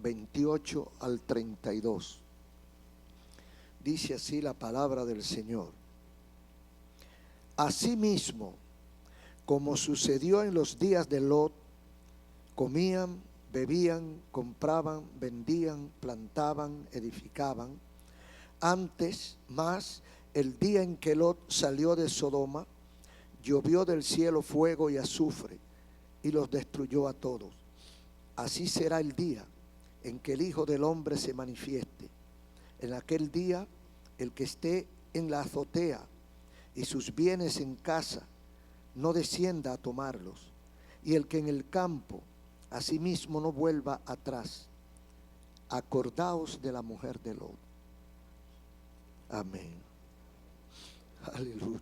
28 al 32. Dice así la palabra del Señor. Asimismo, como sucedió en los días de Lot, comían, bebían, compraban, vendían, plantaban, edificaban. Antes, más, el día en que Lot salió de Sodoma, llovió del cielo fuego y azufre y los destruyó a todos. Así será el día en que el Hijo del Hombre se manifieste. En aquel día, el que esté en la azotea y sus bienes en casa, no descienda a tomarlos, y el que en el campo, asimismo no vuelva atrás. Acordaos de la mujer de Lot. Amén. Aleluya.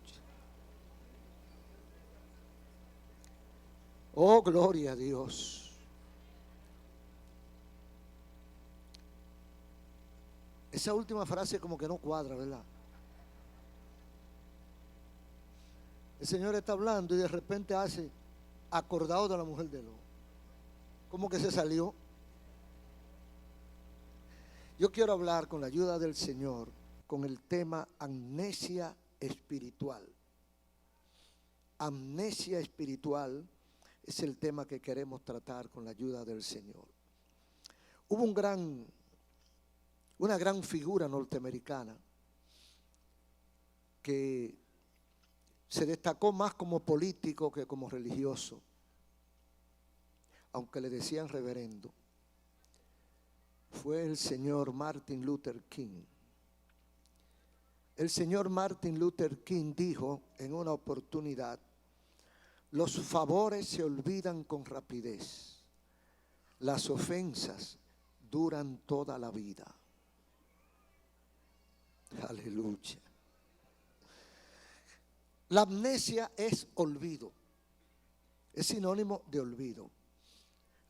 Oh, gloria a Dios. Esa última frase como que no cuadra, ¿verdad? El Señor está hablando y de repente hace acordado de la mujer de Lot. ¿Cómo que se salió? Yo quiero hablar con la ayuda del Señor con el tema amnesia espiritual. Amnesia espiritual es el tema que queremos tratar con la ayuda del Señor. Hubo una gran figura norteamericana que se destacó más como político que como religioso, aunque le decían reverendo. Fue el señor Martin Luther King. El señor Martin Luther King dijo en una oportunidad: los favores se olvidan con rapidez, las ofensas duran toda la vida. Aleluya. La amnesia es olvido, es sinónimo de olvido.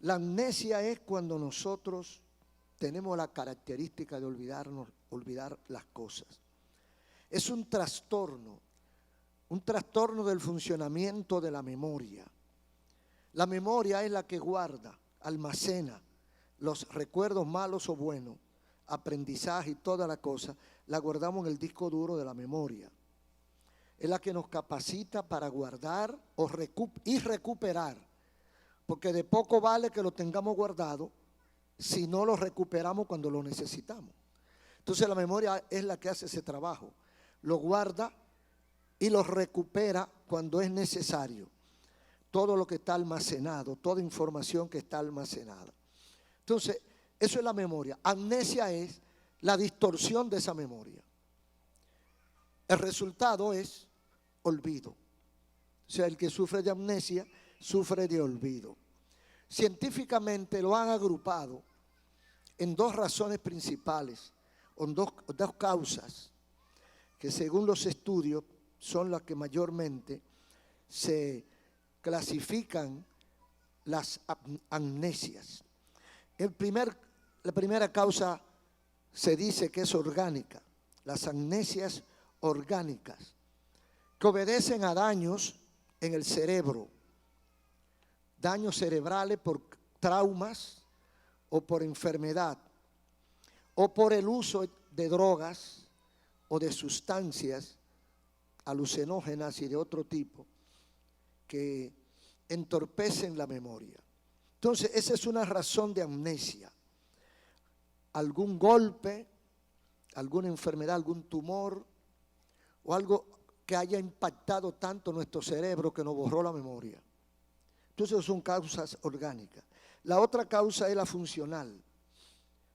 La amnesia es cuando nosotros tenemos la característica de olvidar las cosas. Es un trastorno del funcionamiento de la memoria. La memoria es la que guarda, almacena los recuerdos malos o buenos, aprendizaje y toda la cosa, la guardamos en el disco duro de la memoria. Es la que nos capacita para guardar y recuperar, porque de poco vale que lo tengamos guardado si no lo recuperamos cuando lo necesitamos. Entonces la memoria es la que hace ese trabajo, lo guarda y lo recupera cuando es necesario. Todo lo que está almacenado, toda información que está almacenada. Entonces, eso es la memoria. Amnesia es la distorsión de esa memoria. El resultado es olvido. O sea, el que sufre de amnesia, sufre de olvido. Científicamente lo han agrupado en dos razones principales, o en dos causas, que según los estudios son las que mayormente se clasifican las amnesias. La primera causa se dice que es orgánica, las amnesias orgánicas, que obedecen a daños en el cerebro, daños cerebrales por traumas o por enfermedad, o por el uso de drogas o de sustancias alucinógenas y de otro tipo que entorpecen la memoria. Entonces, esa es una razón de amnesia. Algún golpe, alguna enfermedad, algún tumor o algo que haya impactado tanto nuestro cerebro que nos borró la memoria. Entonces son causas orgánicas. La otra causa es la funcional.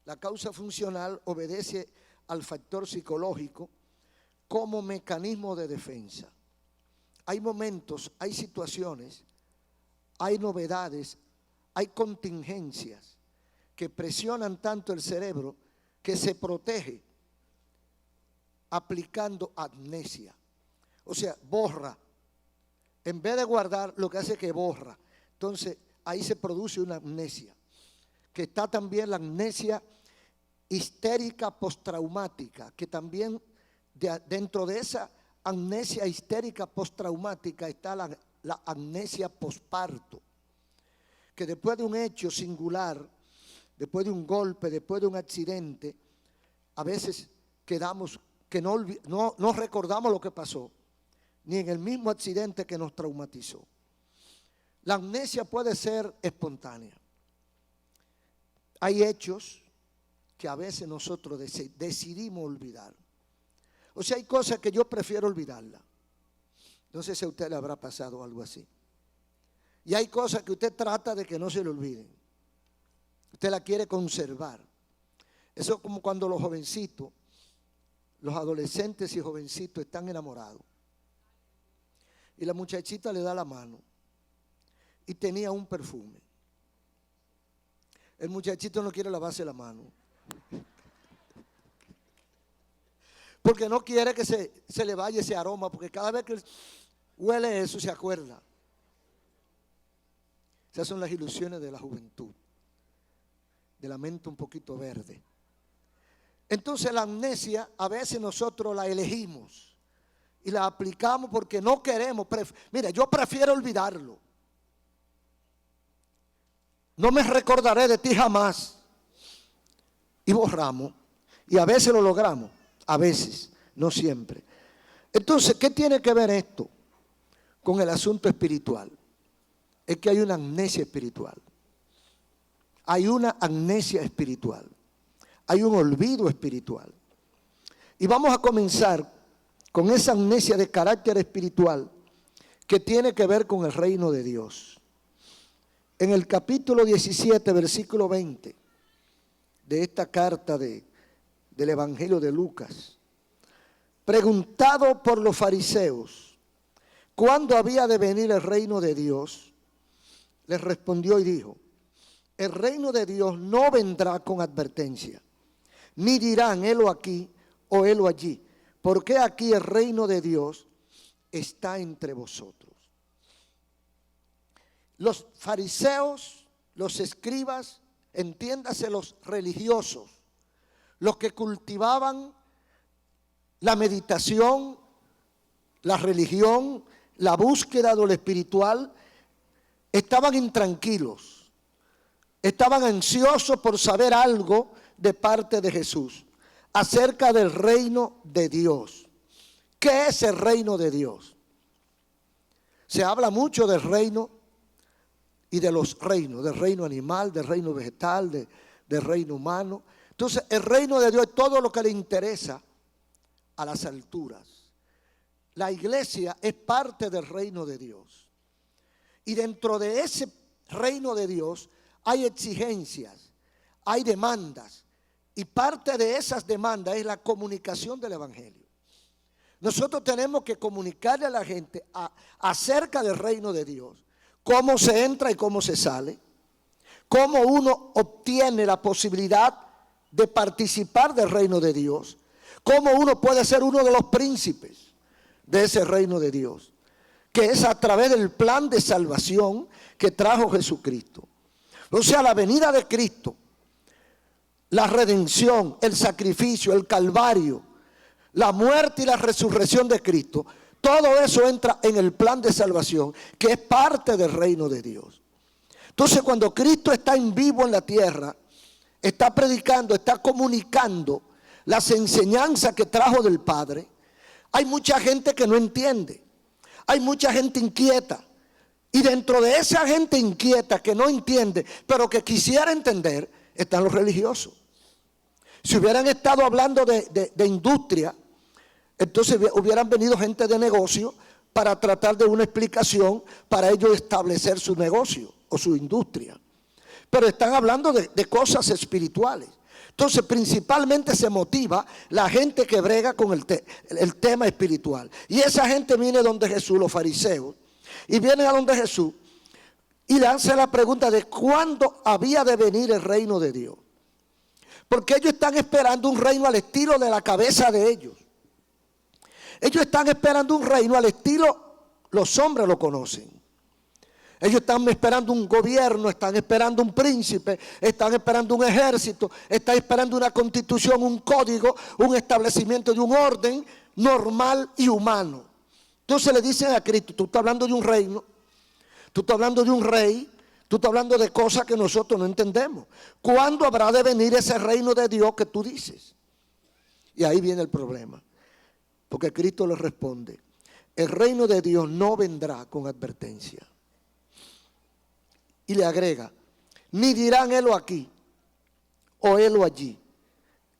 La causa funcional obedece al factor psicológico como mecanismo de defensa. Hay momentos, hay situaciones, hay novedades, hay contingencias que presionan tanto el cerebro que se protege aplicando amnesia. O sea, borra. En vez de guardar, lo que hace es que borra. Entonces, ahí se produce una amnesia. Que está también la amnesia histérica postraumática, que también dentro de esa amnesia histérica postraumática está la amnesia posparto, que después de un hecho singular después de un golpe, después de un accidente, a veces quedamos que no recordamos lo que pasó, ni en el mismo accidente que nos traumatizó. La amnesia puede ser espontánea. Hay hechos que a veces nosotros decidimos olvidar. O sea, hay cosas que yo prefiero olvidarlas. No sé si a usted le habrá pasado algo así. Y hay cosas que usted trata de que no se le olviden. Usted la quiere conservar. Eso es como cuando los jovencitos, los adolescentes y jovencitos están enamorados. Y la muchachita le da la mano. Y tenía un perfume. El muchachito no quiere lavarse la mano. Porque no quiere que se le vaya ese aroma. Porque cada vez que huele eso se acuerda. Esas son las ilusiones de la juventud. De la mente un poquito verde. Entonces la amnesia a veces nosotros la elegimos. Y la aplicamos porque no queremos. Mira, yo prefiero olvidarlo. No me recordaré de ti jamás. Y borramos. Y a veces lo logramos. A veces, no siempre. Entonces, ¿qué tiene que ver esto con el asunto espiritual? Es que hay una amnesia espiritual. Hay una amnesia espiritual. Hay un olvido espiritual. Y vamos a comenzar con esa amnesia de carácter espiritual que tiene que ver con el reino de Dios. En el capítulo 17, versículo 20 de esta carta del Evangelio de Lucas, preguntado por los fariseos, ¿cuándo había de venir el reino de Dios? Les respondió y dijo, el reino de Dios no vendrá con advertencia, ni dirán, helo aquí o helo allí, porque aquí el reino de Dios está entre vosotros. Los fariseos, los escribas, entiéndase los religiosos, los que cultivaban la meditación, la religión, la búsqueda de lo espiritual, estaban intranquilos, estaban ansiosos por saber algo de parte de Jesús acerca del reino de Dios. ¿Qué es el reino de Dios? Se habla mucho del reino y de los reinos, del reino animal, del reino vegetal, del reino humano. Entonces, el reino de Dios es todo lo que le interesa a las alturas. La iglesia es parte del reino de Dios. Y dentro de ese reino de Dios hay exigencias, hay demandas. Y parte de esas demandas es la comunicación del evangelio. Nosotros tenemos que comunicarle a la gente acerca del reino de Dios. Cómo se entra y cómo se sale. Cómo uno obtiene la posibilidad de participar del reino de Dios. Cómo uno puede ser uno de los príncipes de ese reino de Dios. Que es a través del plan de salvación que trajo Jesucristo. O sea, la venida de Cristo, la redención, el sacrificio, el calvario, la muerte y la resurrección de Cristo, todo eso entra en el plan de salvación, que es parte del reino de Dios. Entonces, cuando Cristo está en vivo en la tierra, está predicando, está comunicando las enseñanzas que trajo del Padre, hay mucha gente que no entiende, hay mucha gente inquieta. Y dentro de esa gente inquieta que no entiende, pero que quisiera entender, están los religiosos. Si hubieran estado hablando de industria, entonces hubieran venido gente de negocio para tratar de una explicación para ellos establecer su negocio o su industria. Pero están hablando de cosas espirituales. Entonces principalmente se motiva la gente que brega con el tema espiritual. Y esa gente viene donde Jesús, los fariseos, y vienen a donde Jesús y le hacen la pregunta de cuándo había de venir el reino de Dios. Porque ellos están esperando un reino al estilo de la cabeza de ellos. Ellos están esperando un reino al estilo, los hombres lo conocen. Ellos están esperando un gobierno, están esperando un príncipe, están esperando un ejército, están esperando una constitución, un código, un establecimiento de un orden normal y humano. Entonces le dicen a Cristo, tú estás hablando de un reino, tú estás hablando de un rey, Tú estás hablando de cosas que nosotros no entendemos. ¿Cuándo habrá de venir ese reino de Dios que tú dices? Y ahí viene el problema. Porque Cristo le responde, el reino de Dios no vendrá con advertencia. Y le agrega, ni dirán helo aquí o helo allí.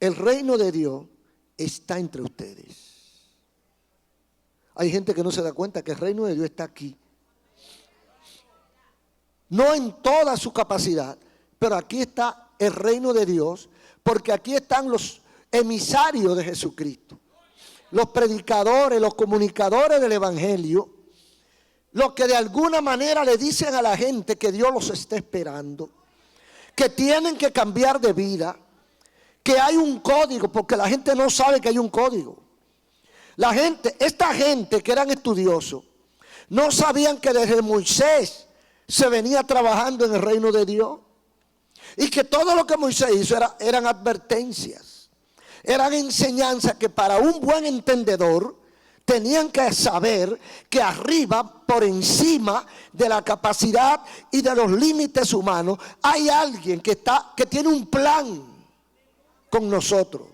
El reino de Dios está entre ustedes. Hay gente que no se da cuenta que el reino de Dios está aquí. No en toda su capacidad, pero aquí está el reino de Dios, porque aquí están los emisarios de Jesucristo, los predicadores, los comunicadores del evangelio, los que de alguna manera le dicen a la gente que Dios los está esperando, que tienen que cambiar de vida, que hay un código, porque la gente no sabe que hay un código. Esta gente que eran estudiosos, no sabían que desde Moisés se venía trabajando en el reino de Dios. Y que todo lo que Moisés hizo eran advertencias, eran enseñanzas que para un buen entendedor tenían que saber que arriba, por encima de la capacidad y de los límites humanos, hay alguien que tiene un plan con nosotros.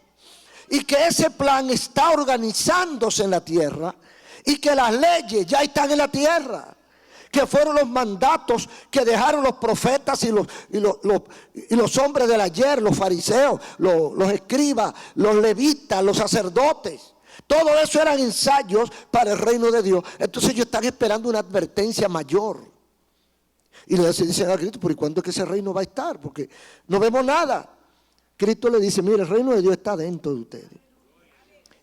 Y que ese plan está organizándose en la tierra y que las leyes ya están en la tierra. Que fueron los mandatos que dejaron los profetas y los hombres del ayer, los fariseos, los escribas, los levitas, los sacerdotes. Todo eso eran ensayos para el reino de Dios. Entonces ellos están esperando una advertencia mayor. Y le dicen a Cristo, ¿por cuándo es que ese reino va a estar? Porque no vemos nada. Cristo le dice, mire, el reino de Dios está dentro de ustedes.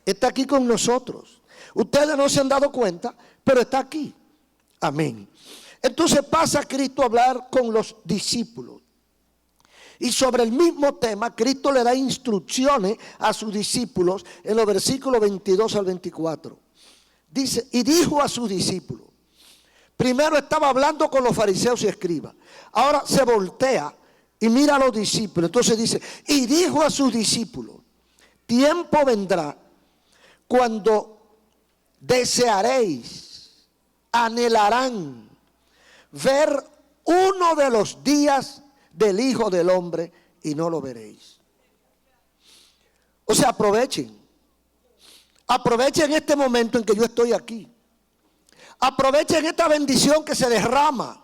Está aquí con nosotros. Ustedes no se han dado cuenta, pero está aquí. Amén. Entonces pasa Cristo a hablar con los discípulos. Y sobre el mismo tema, Cristo le da instrucciones a sus discípulos en los versículos 22 al 24. Dice, y dijo a sus discípulos. Primero estaba hablando con los fariseos y escribas. Ahora se voltea y mira a los discípulos. Entonces dice, y dijo a sus discípulos, tiempo vendrá cuando desearéis, anhelarán ver uno de los días del Hijo del Hombre y no lo veréis. O sea, aprovechen este momento en que yo estoy aquí. Aprovechen esta bendición que se derrama.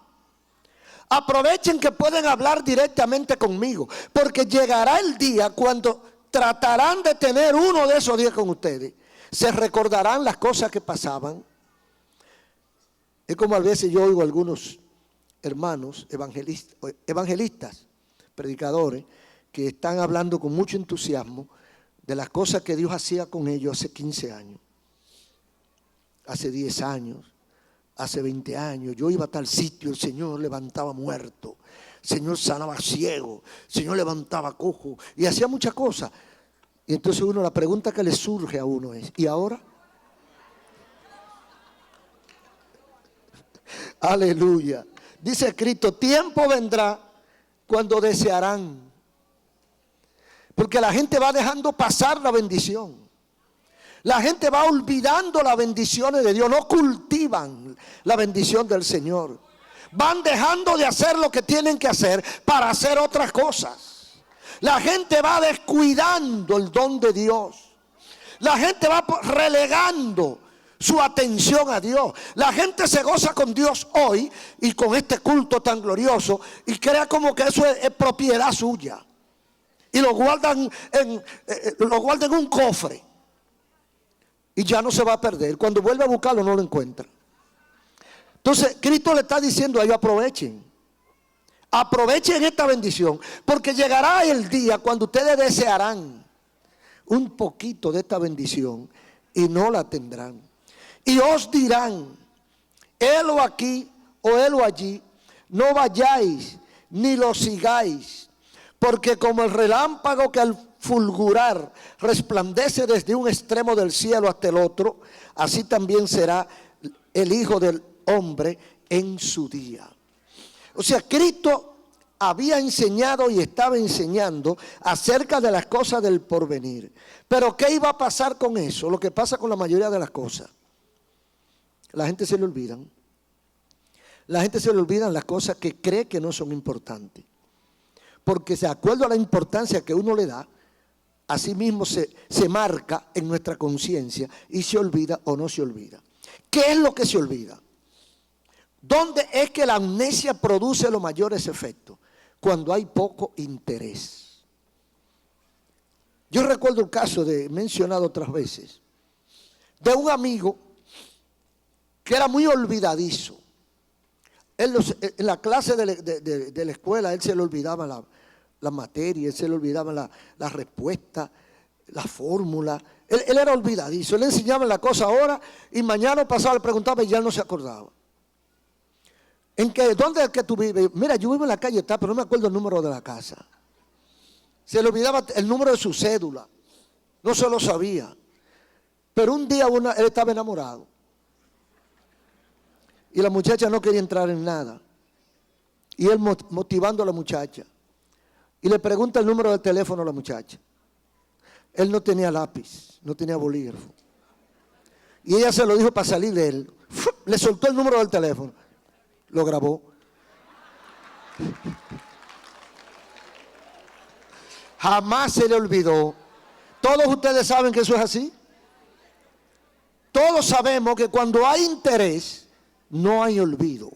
Aprovechen que pueden hablar directamente conmigo, porque llegará el día cuando tratarán de tener uno de esos días con ustedes. Se recordarán las cosas que pasaban. Es como a veces yo oigo a algunos hermanos evangelistas, predicadores, que están hablando con mucho entusiasmo de las cosas que Dios hacía con ellos hace 15 años, hace 10 años, hace 20 años. Yo iba a tal sitio, el Señor levantaba muerto, el Señor sanaba ciego, el Señor levantaba cojo y hacía muchas cosas. Y entonces la pregunta que le surge a uno es, ¿y ahora? Aleluya. Dice Cristo, tiempo vendrá cuando desearán. Porque la gente va dejando pasar la bendición. La gente va olvidando las bendiciones de Dios. No cultivan la bendición del Señor. Van dejando de hacer lo que tienen que hacer para hacer otras cosas. La gente va descuidando el don de Dios. La gente va relegando su atención a Dios. La gente se goza con Dios hoy y con este culto tan glorioso y crea como que eso es propiedad suya. Y lo guardan en un cofre. Y ya no se va a perder. Cuando vuelve a buscarlo no lo encuentra. Entonces Cristo le está diciendo a ellos, aprovechen esta bendición, porque llegará el día cuando ustedes desearán un poquito de esta bendición y no la tendrán. Y os dirán, helo aquí o helo allí, no vayáis ni lo sigáis, porque como el relámpago que al fulgurar resplandece desde un extremo del cielo hasta el otro, así también será el Hijo del Hombre en su día. O sea, Cristo había enseñado y estaba enseñando acerca de las cosas del porvenir. Pero ¿qué iba a pasar con eso? Lo que pasa con la mayoría de las cosas. La gente se le olvidan. La gente se le olvidan las cosas que cree que no son importantes. Porque de acuerdo a la importancia que uno le da, así mismo se marca en nuestra conciencia y se olvida o no se olvida. ¿Qué es lo que se olvida? ¿Dónde es que la amnesia produce los mayores efectos? Cuando hay poco interés. Yo recuerdo el caso mencionado otras veces, de un amigo que era muy olvidadizo. En la clase de la escuela, él se le olvidaba la materia, él se le olvidaba la respuesta, la fórmula. Él era olvidadizo, él le enseñaba la cosa ahora y mañana pasado le preguntaba y ya él no se acordaba. ¿Dónde es que tú vives? Mira, yo vivo en la calle tal, pero no me acuerdo el número de la casa. Se le olvidaba el número de su cédula, no se lo sabía. Pero un día él estaba enamorado y la muchacha no quería entrar en nada. Y él motivando a la muchacha. Y le pregunta el número de teléfono a la muchacha. Él no tenía lápiz, no tenía bolígrafo. Y ella se lo dijo para salir de él. Le soltó el número del teléfono. Lo grabó. Jamás se le olvidó. Todos ustedes saben que eso es así. Todos sabemos que cuando hay interés, no hay olvido.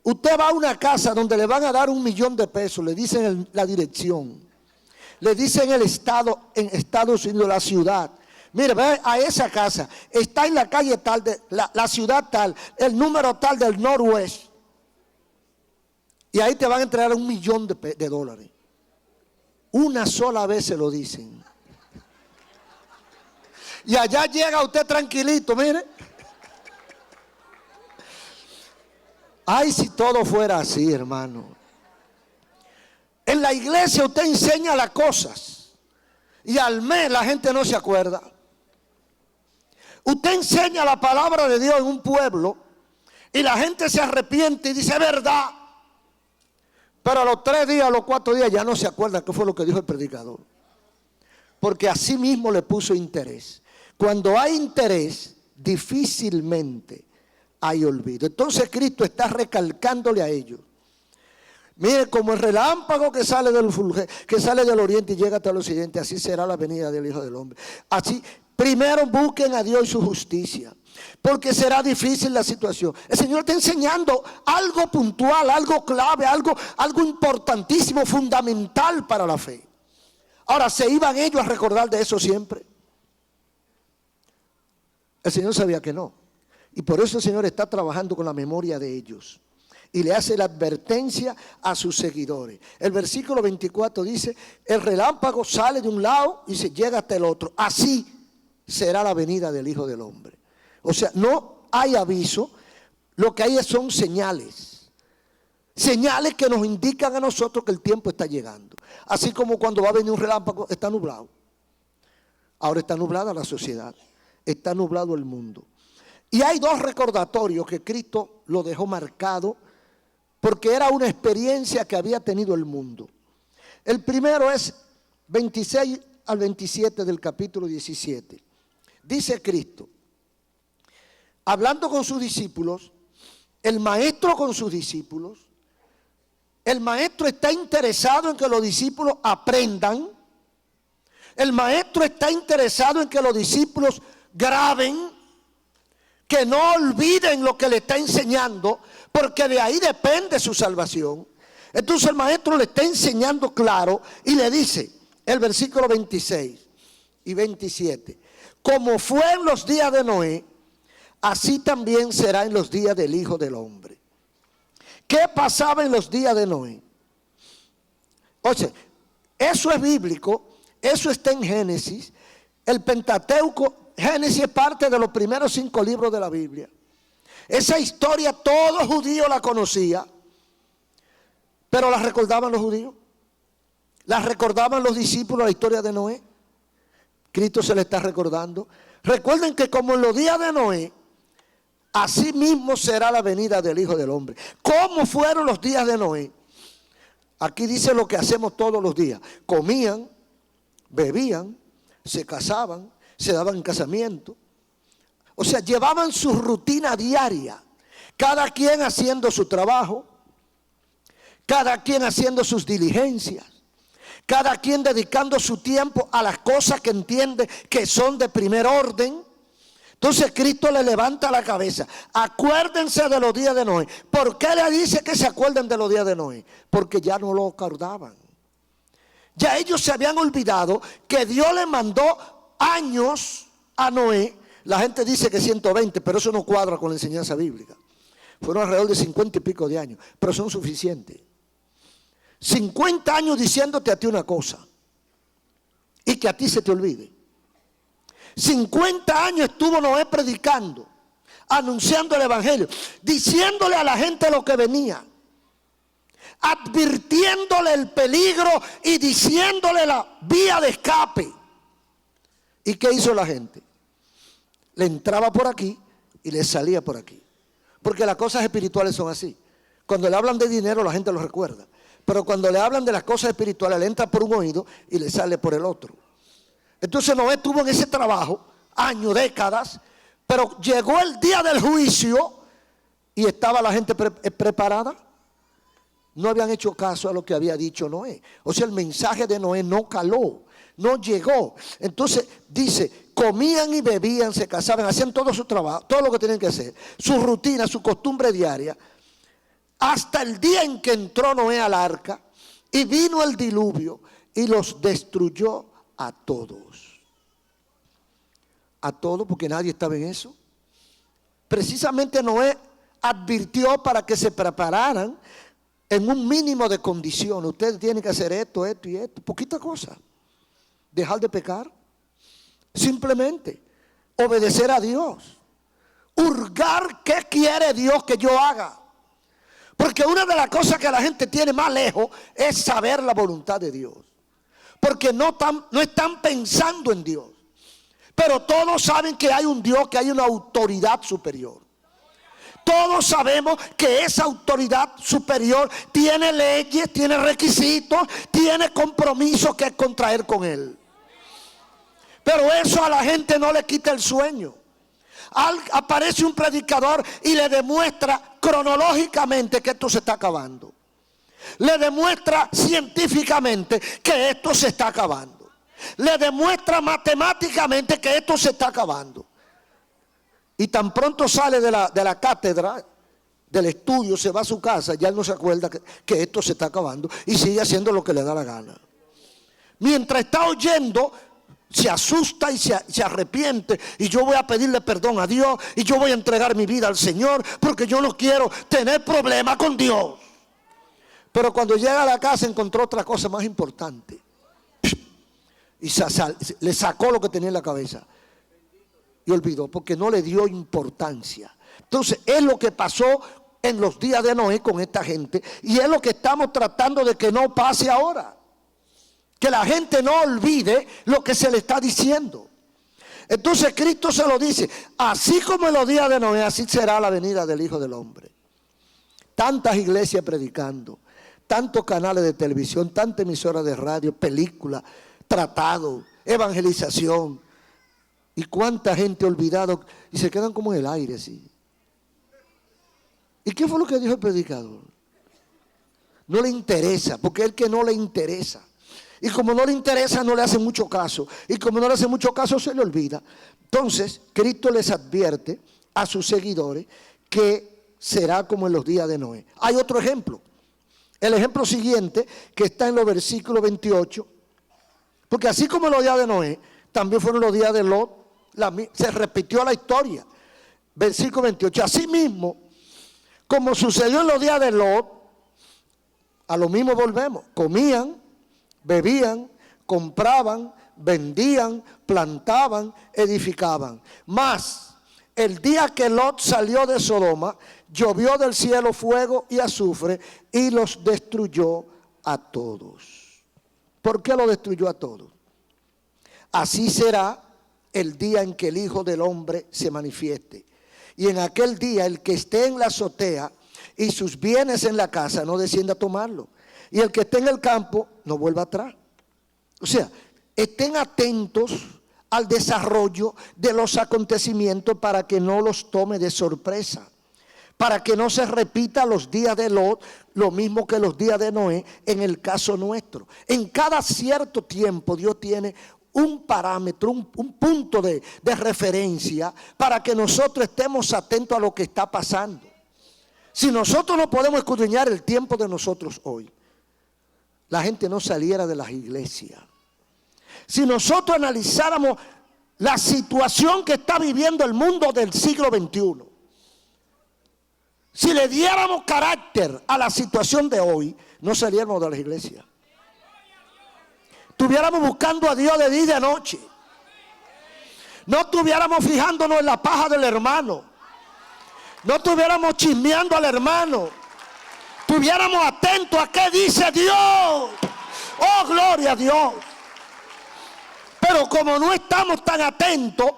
Usted va a una casa donde le van a dar $1,000,000, le dicen la dirección, le dicen el estado, en Estados Unidos, la ciudad. Mire, ve a esa casa, está en la calle tal, la ciudad tal, el número tal del Noroeste. Y ahí te van a entregar $1,000,000. Una sola vez se lo dicen. Y allá llega usted tranquilito, mire. Ay, si todo fuera así, hermano. En la iglesia usted enseña las cosas y al mes la gente no se acuerda. Usted enseña la palabra de Dios en un pueblo y la gente se arrepiente y dice verdad. Pero a los 3 días, a los 4 días ya no se acuerda qué fue lo que dijo el predicador. Porque así mismo le puso interés. Cuando hay interés, difícilmente hay olvido. Entonces Cristo está recalcándole a ellos. Mire, como el relámpago que sale del oriente y llega hasta el occidente, así será la venida del Hijo del Hombre. Así, primero busquen a Dios y su justicia, porque será difícil la situación. El Señor está enseñando algo puntual, algo clave, algo importantísimo, fundamental para la fe. Ahora, ¿se iban ellos a recordar de eso siempre? El Señor sabía que no. Y por eso el Señor está trabajando con la memoria de ellos. Y le hace la advertencia a sus seguidores. El versículo 24 dice, el relámpago sale de un lado y se llega hasta el otro. Así será la venida del Hijo del Hombre. O sea, no hay aviso, lo que hay son señales. Señales que nos indican a nosotros que el tiempo está llegando. Así como cuando va a venir un relámpago, está nublado. Ahora está nublada la sociedad. Está nublado el mundo. Y hay 2 recordatorios que Cristo lo dejó marcado porque era una experiencia que había tenido el mundo. El primero es 26 al 27 del capítulo 17. Dice Cristo, hablando con sus discípulos, el maestro con sus discípulos, el maestro está interesado en que los discípulos aprendan, el maestro está interesado en que los discípulos graben, que no olviden lo que le está enseñando, porque de ahí depende su salvación. Entonces el maestro le está enseñando claro y le dice, el versículo 26 y 27, como fue en los días de Noé, así también será en los días del Hijo del Hombre. ¿Qué pasaba en los días de Noé? O sea, eso es bíblico, eso está en Génesis, el Pentateuco. Génesis es parte de los primeros 5 libros de la Biblia. Esa historia todo judío la conocía, pero la recordaban los judíos, la recordaban los discípulos, la historia de Noé. Cristo se le está recordando. Recuerden que como en los días de Noé, así mismo será la venida del Hijo del Hombre. ¿Cómo fueron los días de Noé? Aquí dice lo que hacemos todos los días. Comían, bebían, se casaban, se daban casamiento. O sea, llevaban su rutina diaria. Cada quien haciendo su trabajo, cada quien haciendo sus diligencias, cada quien dedicando su tiempo a las cosas que entiende que son de primer orden. Entonces Cristo le levanta la cabeza. Acuérdense de los días de Noé. ¿Por qué le dice que se acuerden de los días de Noé? Porque ya no lo acordaban. Ya ellos se habían olvidado que Dios le mandó años a Noé. La gente dice que 120, pero eso no cuadra con la enseñanza bíblica. Fueron alrededor de 50 y pico de años, pero son suficientes. 50 años diciéndote a ti una cosa y que a ti se te olvide. 50 años estuvo Noé predicando, anunciando el evangelio, diciéndole a la gente lo que venía, advirtiéndole el peligro y diciéndole la vía de escape. ¿Y qué hizo la gente? Le entraba por aquí y le salía por aquí. Porque las cosas espirituales son así. Cuando le hablan de dinero la gente lo recuerda. Pero cuando le hablan de las cosas espirituales le entra por un oído y le sale por el otro. Entonces Noé estuvo en ese trabajo años, décadas, pero llegó el día del juicio y estaba la gente preparada. No habían hecho caso a lo que había dicho Noé. O sea, el mensaje de Noé no caló, no llegó. Entonces dice, comían y bebían, se casaban, hacían todo su trabajo, todo lo que tenían que hacer, su rutina, su costumbre diaria, hasta el día en que entró Noé al arca y vino el diluvio y los destruyó a todos. A todos, porque nadie estaba en eso. Precisamente Noé advirtió para que se prepararan en un mínimo de condiciones. Ustedes tienen que hacer esto, esto y esto. Poquita cosa. Dejar de pecar. Simplemente obedecer a Dios. Hurgar qué quiere Dios que yo haga. Porque una de las cosas que la gente tiene más lejos es saber la voluntad de Dios. Porque no están pensando en Dios. Pero todos saben que hay un Dios, que hay una autoridad superior. Todos sabemos que esa autoridad superior tiene leyes, tiene requisitos, tiene compromisos que contraer con Él. Pero eso a la gente no le quita el sueño. Aparece un predicador y le demuestra cronológicamente que esto se está acabando. Le demuestra científicamente que esto se está acabando. Le demuestra matemáticamente que esto se está acabando. Y tan pronto sale de la cátedra, del estudio, se va a su casa, ya él no se acuerda que esto se está acabando y sigue haciendo lo que le da la gana. Mientras está oyendo, se asusta y se arrepiente, y yo voy a pedirle perdón a Dios y yo voy a entregar mi vida al Señor porque yo no quiero tener problemas con Dios. Pero cuando llega a la casa encontró otra cosa más importante y le sacó lo que tenía en la cabeza y olvidó, porque no le dio importancia. Entonces es lo que pasó en los días de Noé con esta gente, y es lo que estamos tratando de que no pase ahora. Que la gente no olvide lo que se le está diciendo. Entonces Cristo se lo dice, así como en los días de Noé, así será la venida del Hijo del Hombre. Tantas iglesias predicando, tantos canales de televisión, tantas emisoras de radio, películas, tratados, evangelización. Y cuánta gente olvidado y se quedan como en el aire así. ¿Y qué fue lo que dijo el predicador? No le interesa, porque es el que no le interesa. Y como no le interesa, no le hace mucho caso. Y como no le hace mucho caso, se le olvida. Entonces, Cristo les advierte a sus seguidores que será como en los días de Noé. Hay otro ejemplo. El ejemplo siguiente, que está en los versículos 28. Porque así como en los días de Noé, también fueron los días de Lot. Se repitió la historia. Versículo 28. Asimismo, como sucedió en los días de Lot, a lo mismo volvemos. Comían, bebían, compraban, vendían, plantaban, edificaban. Mas el día que Lot salió de Sodoma, llovió del cielo fuego y azufre y los destruyó a todos. ¿Por qué los destruyó a todos? Así será el día en que el Hijo del Hombre se manifieste. Y en aquel día el que esté en la azotea y sus bienes en la casa no descienda a tomarlo. Y el que esté en el campo no vuelva atrás. O sea, estén atentos al desarrollo de los acontecimientos para que no los tome de sorpresa. para que no se repita los días de Lot, lo mismo que los días de Noé en el caso nuestro. En cada cierto tiempo Dios tiene un parámetro, un punto de referencia para que nosotros estemos atentos a lo que está pasando. Si nosotros no podemos escudriñar el tiempo de nosotros hoy, la gente no saliera de las iglesias. Si nosotros analizáramos la situación que está viviendo el mundo del siglo XXI, si le diéramos carácter a la situación de hoy, no saliéramos de las iglesias. Estuviéramos buscando a Dios de día y de noche. No estuviéramos fijándonos en la paja del hermano. No estuviéramos chismeando al hermano. Estuviéramos atentos a qué dice Dios. Oh, gloria a Dios. Pero como no estamos tan atentos,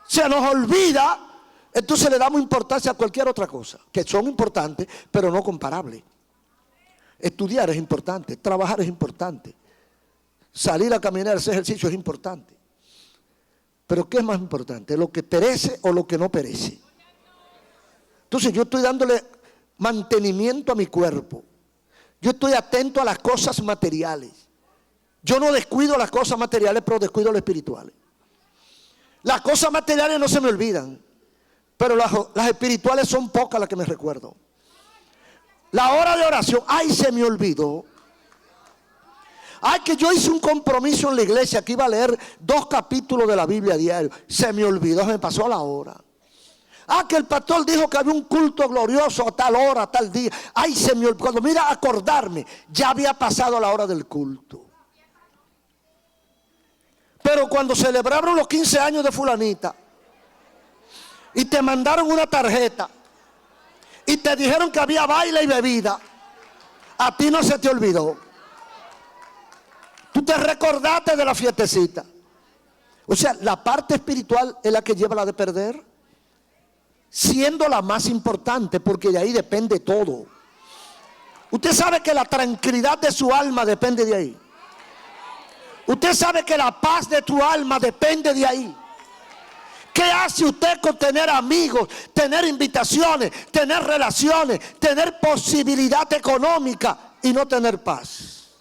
se nos olvida. Entonces le damos importancia a cualquier otra cosa, que son importantes, pero no comparables. Estudiar es importante, trabajar es importante, salir a caminar, hacer ejercicio es importante. Pero ¿qué es más importante? ¿Lo que perece o lo que no perece? Entonces yo estoy dándole mantenimiento a mi cuerpo. Yo estoy atento a las cosas materiales. Yo no descuido las cosas materiales, pero descuido lo espirituales. Las cosas materiales no se me olvidan, pero las espirituales son pocas las que me recuerdo. La hora de oración, ay, se me olvidó. Ay, que yo hice un compromiso en la iglesia que iba a leer 2 capítulos de la Biblia a diario. Se me olvidó, se me pasó la hora. Ah, que el pastor dijo que había un culto glorioso a tal hora, a tal día. Ay, se me olvidó. Cuando mira a acordarme, ya había pasado la hora del culto. Pero cuando celebraron los 15 años de fulanita y te mandaron una tarjeta y te dijeron que había baile y bebida, a ti no se te olvidó. Tú te recordaste de la fiestecita. O sea, la parte espiritual es la que lleva la de perder, siendo la más importante, porque de ahí depende todo. Usted sabe que la tranquilidad de su alma depende de ahí. Usted sabe que la paz de tu alma depende de ahí. ¿Qué hace usted con tener amigos, tener invitaciones, tener relaciones, tener posibilidad económica y no tener paz?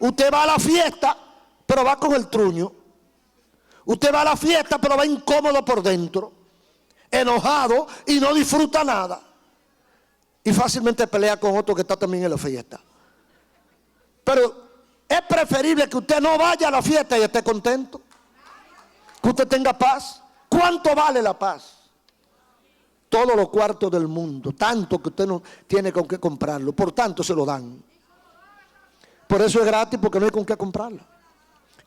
Usted va a la fiesta, pero va con el truño. Usted va a la fiesta, pero va incómodo por dentro, enojado y no disfruta nada. Y fácilmente pelea con otro que está también en la fiesta. Pero es preferible que usted no vaya a la fiesta y esté contento, que usted tenga paz. ¿Cuánto vale la paz? Todos los cuartos del mundo, tanto que usted no tiene con qué comprarlo, por tanto se lo dan. Por eso es gratis, porque no hay con qué comprarla.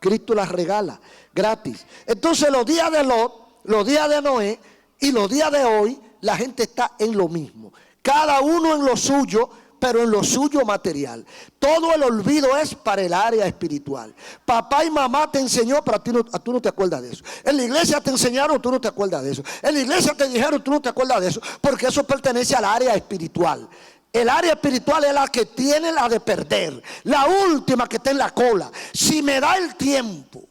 Cristo las regala gratis. Entonces los días de Lot, los días de Noé y los días de hoy, la gente está en lo mismo. Cada uno en lo suyo, pero en lo suyo material. Todo el olvido es para el área espiritual. Papá y mamá te enseñó, pero tú no te acuerdas de eso. En la iglesia te enseñaron, tú no te acuerdas de eso. En la iglesia te dijeron, tú no te acuerdas de eso, porque eso pertenece al área espiritual. El área espiritual es la que tiene la de perder, la última que está en la cola. Si me da el tiempo,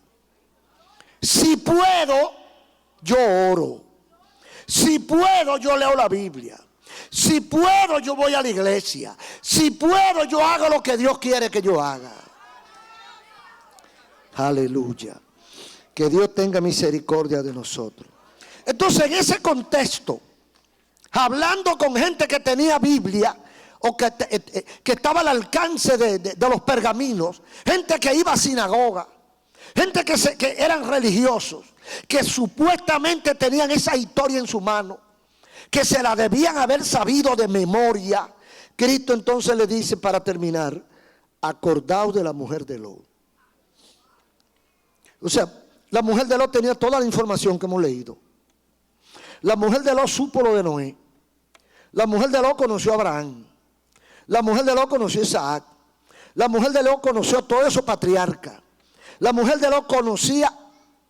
si puedo, yo oro. Si puedo, yo leo la Biblia. Si puedo, yo voy a la iglesia. Si puedo, yo hago lo que Dios quiere que yo haga. Aleluya. Que Dios tenga misericordia de nosotros. Entonces, en ese contexto, hablando con gente que tenía Biblia, o que estaba al alcance de los pergaminos, gente que iba a sinagoga, gente que eran religiosos, que supuestamente tenían esa historia en su mano, que se la debían haber sabido de memoria. Cristo entonces le dice, para terminar, acordaos de la mujer de Lot. O sea, la mujer de Lot tenía toda la información que hemos leído. La mujer de Lot supo lo de Noé. La mujer de Lot conoció a Abraham. La mujer de Lot conoció a Isaac. La mujer de Lot conoció a todos esos patriarcas. La mujer de Lot conocía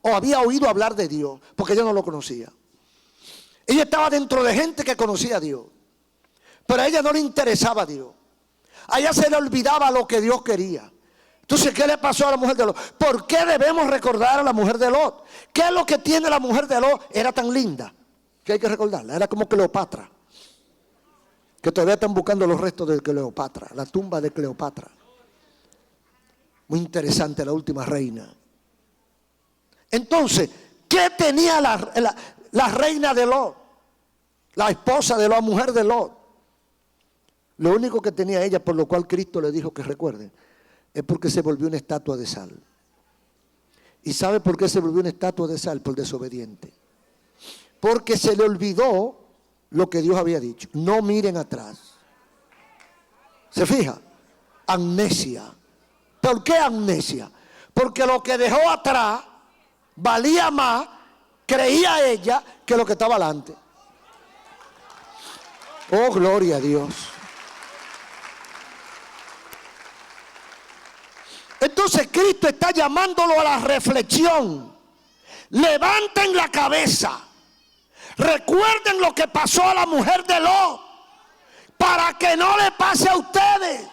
o había oído hablar de Dios, porque ella no lo conocía. Ella estaba dentro de gente que conocía a Dios, pero a ella no le interesaba a Dios. A ella se le olvidaba lo que Dios quería. Entonces, ¿qué le pasó a la mujer de Lot? ¿Por qué debemos recordar a la mujer de Lot? ¿Qué es lo que tiene la mujer de Lot? Era tan linda que hay que recordarla. Era como Cleopatra. que todavía están buscando los restos de Cleopatra, la tumba de Cleopatra. Muy interesante, la última reina. Entonces, ¿qué tenía la reina de Lot? La esposa de Lot, mujer de Lot. Lo único que tenía ella, por lo cual Cristo le dijo que recuerden, es porque se volvió una estatua de sal. ¿Y sabe por qué se volvió una estatua de sal? Por desobediente. Porque se le olvidó lo que Dios había dicho. No miren atrás. ¿Se fija? Amnesia. ¿Por qué amnesia? Porque lo que dejó atrás valía más, creía ella, que lo que estaba adelante. Oh, gloria a Dios. Entonces Cristo está llamándolo a la reflexión. Levanten la cabeza. Recuerden lo que pasó a la mujer de Lot, para que no le pase a ustedes.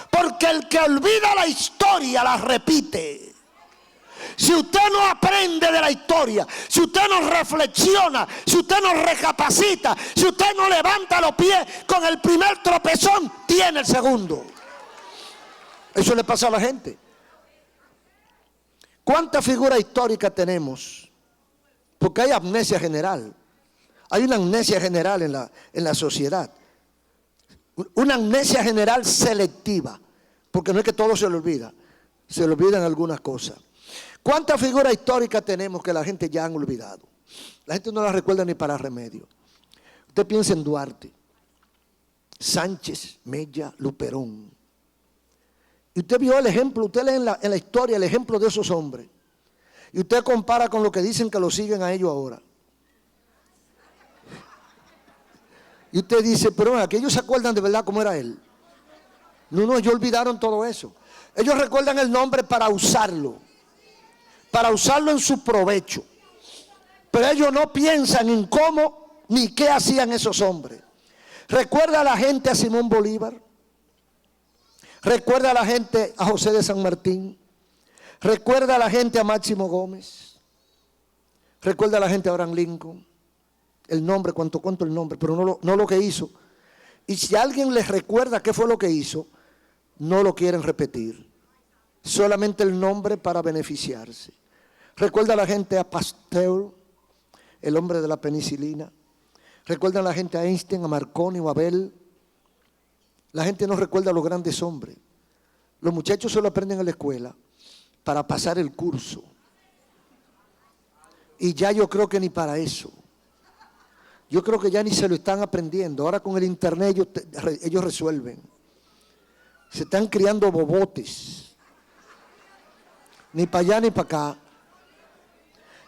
Porque el que olvida la historia la repite. Si usted no aprende de la historia, si usted no reflexiona, si usted no recapacita, si usted no levanta los pies con el primer tropezón, tiene el segundo. Eso le pasa a la gente. ¿Cuántas figuras históricas tenemos? Porque hay amnesia general. Hay una amnesia general en la sociedad. Una amnesia general selectiva. Porque no es que todo se le olvida. Se le olvidan algunas cosas. ¿Cuántas figuras históricas tenemos que la gente ya han olvidado? La gente no las recuerda ni para remedio. Usted piensa en Duarte, Sánchez, Mella, Luperón. Y usted vio el ejemplo, usted lee en la historia el ejemplo de esos hombres. Y usted compara con lo que dicen que lo siguen a ellos ahora. Y usted dice, pero ellos se acuerdan de verdad cómo era él. No, ellos olvidaron todo eso. Ellos recuerdan el nombre para usarlo en su provecho. Pero ellos no piensan en cómo ni qué hacían esos hombres. Recuerda a la gente a Simón Bolívar. Recuerda a la gente a José de San Martín. Recuerda a la gente a Máximo Gómez. Recuerda a la gente a Abraham Lincoln. El nombre, cuánto el nombre, pero no lo que hizo. Y si alguien les recuerda qué fue lo que hizo, no lo quieren repetir. Solamente el nombre para beneficiarse. Recuerda a la gente a Pasteur, el hombre de la penicilina. Recuerda a la gente a Einstein, a Marconi o a Bell. La gente no recuerda a los grandes hombres. Los muchachos solo aprenden en la escuela para pasar el curso. Y ya yo creo que ni para eso. Yo creo que ya ni se lo están aprendiendo. Ahora con el internet ellos resuelven. Se están criando bobotes. Ni para allá ni para acá.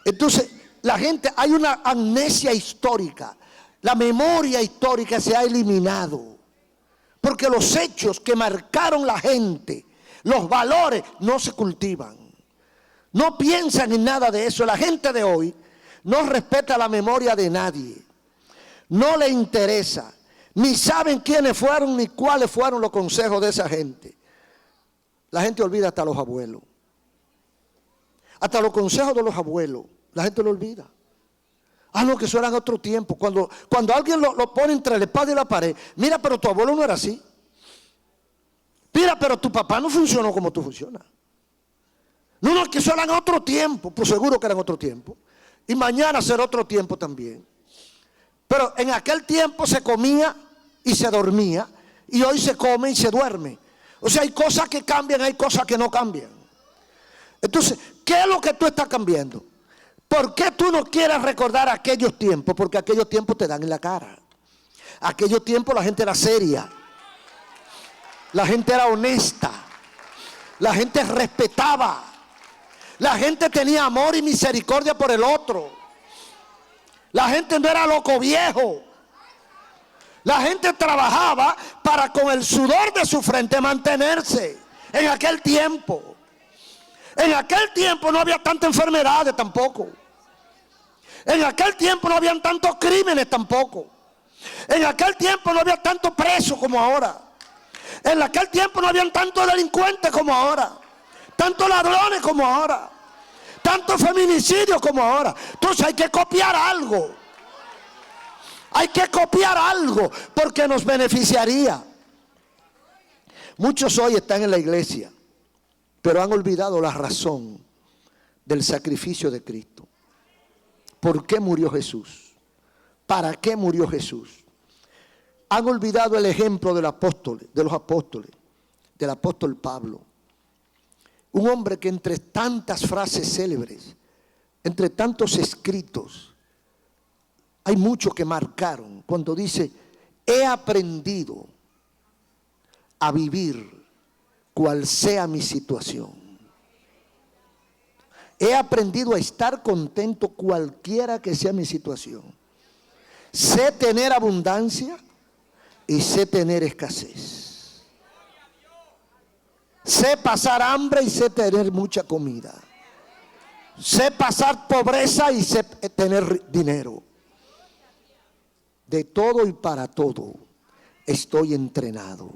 Entonces, la gente, hay una amnesia histórica. La memoria histórica se ha eliminado. Porque los hechos que marcaron la gente, los valores, no se cultivan. No piensan en nada de eso. La gente de hoy no respeta la memoria de nadie. No le interesa. Ni saben quiénes fueron ni cuáles fueron los consejos de esa gente. La gente olvida hasta los abuelos. Hasta los consejos de los abuelos. La gente lo olvida. No, que eso era en otro tiempo. Cuando alguien lo pone entre la espada y la pared. Mira, pero tu abuelo no era así. Mira, pero tu papá no funcionó como tú funcionas. No, que eso era en otro tiempo. Pues seguro que era en otro tiempo. Y mañana será otro tiempo también. Pero en aquel tiempo se comía y se dormía. Y hoy se come y se duerme. O sea, hay cosas que cambian, hay cosas que no cambian. Entonces, ¿qué es lo que tú estás cambiando? ¿Por qué tú no quieres recordar aquellos tiempos? Porque aquellos tiempos te dan en la cara. Aquellos tiempos la gente era seria. La gente era honesta. La gente respetaba. La gente tenía amor y misericordia por el otro. La gente no era loco viejo. La gente trabajaba para con el sudor de su frente mantenerse. En aquel tiempo. En aquel tiempo no había tantas enfermedades tampoco. En aquel tiempo no habían tantos crímenes tampoco. En aquel tiempo no había tantos presos como ahora. En aquel tiempo no habían tantos delincuentes como ahora. Tantos ladrones como ahora. Tantos feminicidios como ahora. Entonces hay que copiar algo. Hay que copiar algo porque nos beneficiaría. Muchos hoy están en la iglesia, pero han olvidado la razón del sacrificio de Cristo. ¿Por qué murió Jesús? ¿Para qué murió Jesús? Han olvidado el ejemplo del apóstol, de los apóstoles, del apóstol Pablo. Un hombre que entre tantas frases célebres, entre tantos escritos, hay muchos que marcaron cuando dice: he aprendido a vivir cual sea mi situación. He aprendido a estar contento cualquiera que sea mi situación. Sé tener abundancia y sé tener escasez. Sé pasar hambre y sé tener mucha comida. Sé pasar pobreza y sé tener dinero. De todo y para todo estoy entrenado.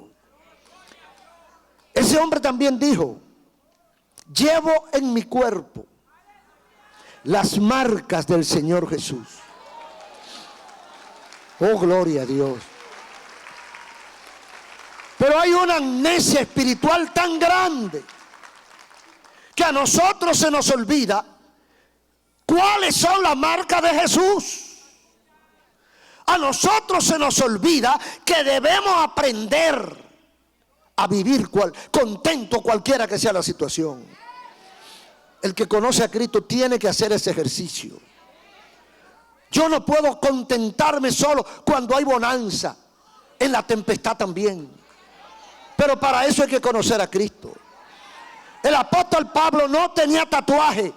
Ese hombre también dijo: llevo en mi cuerpo las marcas del Señor Jesús. Oh, gloria a Dios. Pero hay una amnesia espiritual tan grande que a nosotros se nos olvida cuáles son las marcas de Jesús. A nosotros se nos olvida que debemos aprender a vivir contento cualquiera que sea la situación. El que conoce a Cristo tiene que hacer ese ejercicio. Yo no puedo contentarme solo cuando hay bonanza, en la tempestad también. Pero para eso hay que conocer a Cristo. El apóstol Pablo no tenía tatuaje.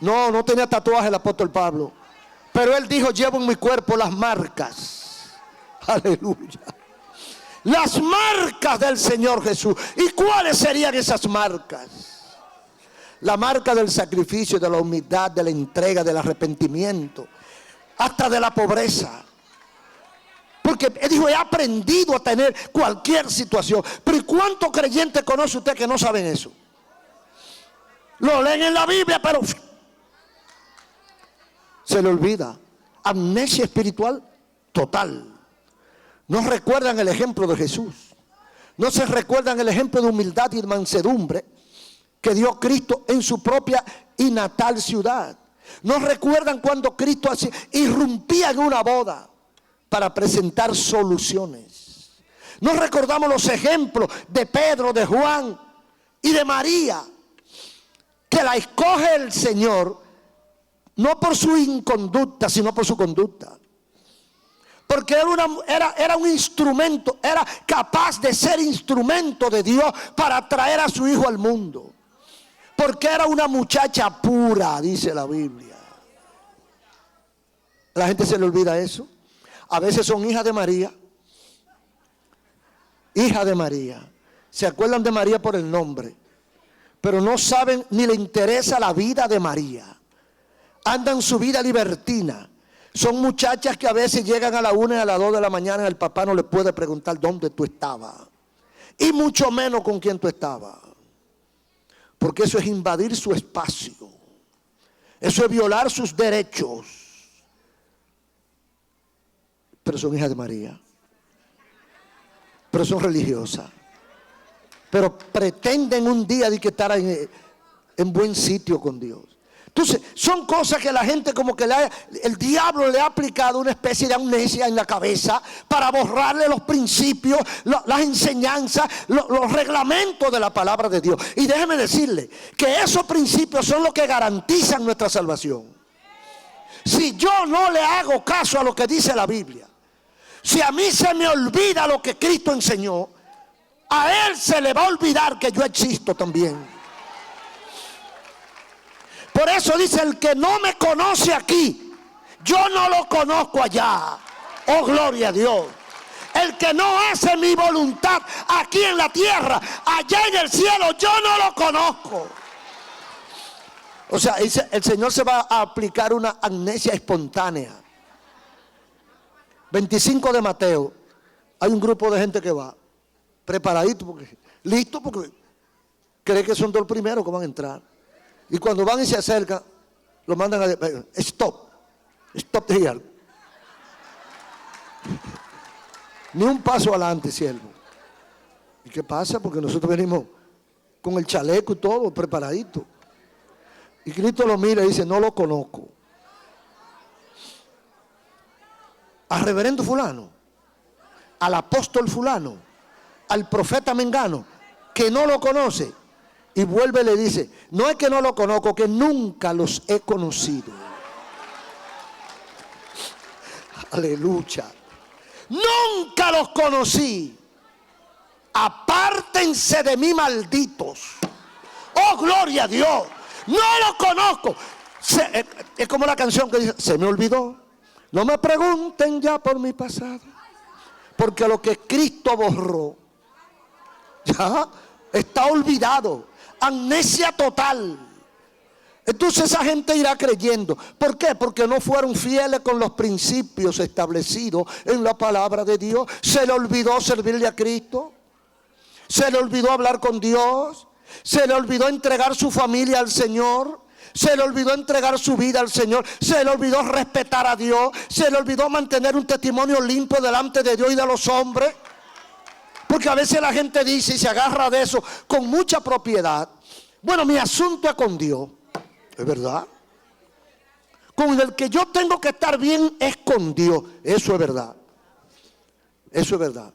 No tenía tatuaje el apóstol Pablo. Pero él dijo: llevo en mi cuerpo las marcas. Aleluya. Las marcas del Señor Jesús. ¿Y cuáles serían esas marcas? La marca del sacrificio, de la humildad, de la entrega, del arrepentimiento, hasta de la pobreza. Porque él dijo: he aprendido a tener cualquier situación. Pero ¿y cuántos creyentes conoce usted que no saben eso? Lo leen en la Biblia, pero se le olvida. Amnesia espiritual total. No recuerdan el ejemplo de Jesús. No se recuerdan el ejemplo de humildad y de mansedumbre que dio Cristo en su propia y natal ciudad. No recuerdan cuando Cristo irrumpía en una boda para presentar soluciones. No recordamos los ejemplos de Pedro, de Juan y de María, que la escoge el Señor no por su inconducta, sino por su conducta. Porque era un instrumento, era capaz de ser instrumento de Dios para traer a su hijo al mundo. Porque era una muchacha pura, dice la Biblia. La gente se le olvida eso. A veces son hijas de María. Hija de María. Se acuerdan de María por el nombre, pero no saben ni le interesa la vida de María. Andan su vida libertina. Son muchachas que a veces llegan a la 1 y a las 2 de la mañana y el papá no le puede preguntar dónde tú estabas. Y mucho menos con quién tú estabas. Porque eso es invadir su espacio. Eso es violar sus derechos. Pero son hijas de María. Pero son religiosas. Pero pretenden un día de que estar en buen sitio con Dios. Entonces, son cosas que la gente como que el diablo le ha aplicado una especie de amnesia en la cabeza para borrarle los principios, las enseñanzas, los reglamentos de la palabra de Dios. Y déjeme decirle que esos principios son los que garantizan nuestra salvación. Si yo no le hago caso a lo que dice la Biblia, si a mí se me olvida lo que Cristo enseñó, a Él se le va a olvidar que yo existo también. Por eso dice: el que no me conoce aquí, yo no lo conozco allá. Oh, gloria a Dios. El que no hace mi voluntad aquí en la tierra, allá en el cielo, yo no lo conozco. O sea, el Señor se va a aplicar una amnesia espontánea. 25 de Mateo. Hay un grupo de gente que va preparadito, listo, porque cree que son los primeros que van a entrar. Y cuando van y se acercan, lo mandan a stop here. Ni un paso adelante, siervo. ¿Y qué pasa? Porque nosotros venimos con el chaleco y todo preparadito. Y Cristo lo mira y dice, no lo conozco. Al reverendo fulano, al apóstol fulano, al profeta mengano, que no lo conoce. Y vuelve y le dice, no es que no lo conozco, que nunca los he conocido. Aleluya. Nunca los conocí. Apártense de mí, malditos. Oh, gloria a Dios. No los conozco. Es como la canción que dice, se me olvidó. No me pregunten ya por mi pasado, porque lo que Cristo borró ya está olvidado. Amnesia total. Entonces esa gente irá creyendo. ¿Por qué? Porque no fueron fieles con los principios establecidos en la palabra de Dios. Se le olvidó servirle a Cristo. Se le olvidó hablar con Dios. Se le olvidó entregar su familia al Señor. Se le olvidó entregar su vida al Señor. Se le olvidó respetar a Dios. Se le olvidó mantener un testimonio limpio delante de Dios y de los hombres. Porque a veces la gente dice y se agarra de eso con mucha propiedad. Bueno, mi asunto es con Dios. ¿Es verdad? Con el que yo tengo que estar bien es con Dios. Eso es verdad. Eso es verdad.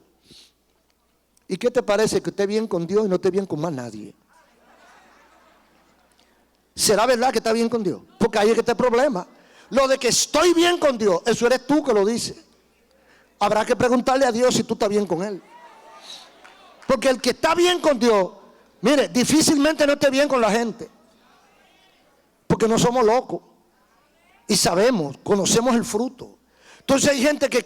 ¿Y qué te parece que esté bien con Dios y no esté bien con más nadie? ¿Será verdad que está bien con Dios? Porque ahí es que está el problema. Lo de que estoy bien con Dios, eso eres tú que lo dices. Habrá que preguntarle a Dios si tú estás bien con Él. Porque el que está bien con Dios, mire, difícilmente no esté bien con la gente. Porque no somos locos. Y sabemos, conocemos el fruto. Entonces hay gente que